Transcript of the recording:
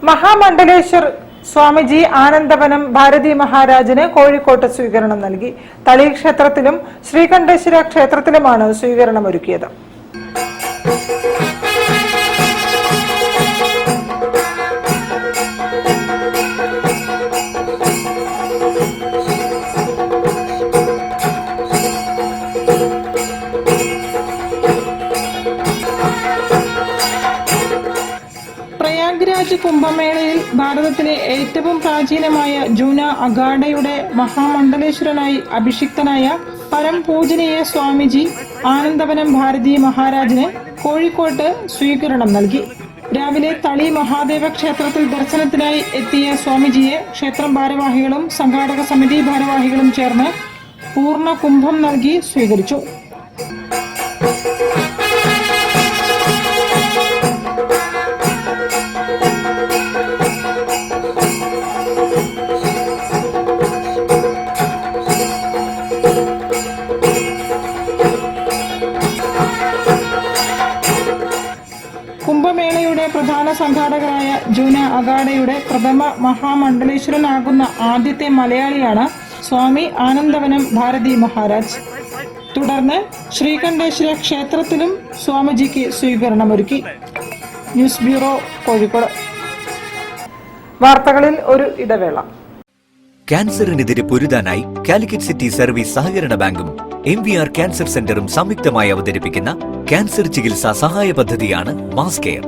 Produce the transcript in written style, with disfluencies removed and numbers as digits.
മഹാമണ്ഡലേശ്വർ സ്വാമിജി ആനന്ദവനം ഭാരതി മഹാരാജിന് കോഴിക്കോട്ട് സ്വീകരണം നൽകി. തളി ക്ഷേത്രത്തിലും ശ്രീകണ്ഠേശ്വര ക്ഷേത്രത്തിലുമാണ് സ്വീകരണമൊരുക്കിയത്. പ്രയാഗ്രാജ് കുംഭമേളയിൽ ഭാരതത്തിലെ ഏറ്റവും പ്രാചീനമായ ജൂന അഖാഡയുടെ മഹാമണ്ഡലേശ്വരനായി അഭിഷിക്തനായ പരംപൂജനീയ സ്വാമിജി ആനന്ദവനം ഭാരതി മഹാരാജിന് കോഴിക്കോട്ട് സ്വീകരണം നൽകി. രാവിലെ തളി മഹാദേവ ക്ഷേത്രത്തിൽ ദർശനത്തിനായി എത്തിയ സ്വാമിജിയെ ക്ഷേത്രം ഭാരവാഹികളും സംഘാടക സമിതി ഭാരവാഹികളും ചേർന്ന് പൂർണ്ണ കുംഭം നൽകി സ്വീകരിച്ചു. കുംഭമേളയുടെ പ്രധാന സംഘാടകരായ ജൂന അഖാഡയുടെ പ്രഥമ മഹാമണ്ഡലേശ്വരനാകുന്ന ആദ്യത്തെ മലയാളിയാണ് സ്വാമി ആനന്ദവനം ഭാരതി മഹാരാജ്. തുടർന്ന് ശ്രീകണ്ഠേശ്വര ക്ഷേത്രത്തിലും സ്വാമിജിക്ക് സ്വീകരണമൊരുക്കി. News bureau, Kozhikode. വാർത്തകളിൽ ഒരു ഇടവേള. ക്യാൻസറിനെതിരെ പൊരുതാനായി കാലിക്കറ്റ് സിറ്റി സർവീസ് സഹകരണ ബാങ്കും MVR ക്യാൻസർ സെന്ററും സംയുക്തമായി അവതരിപ്പിക്കുന്ന ക്യാൻസർ ചികിത്സാ സഹായ പദ്ധതിയാണ് മാസ് കെയർ.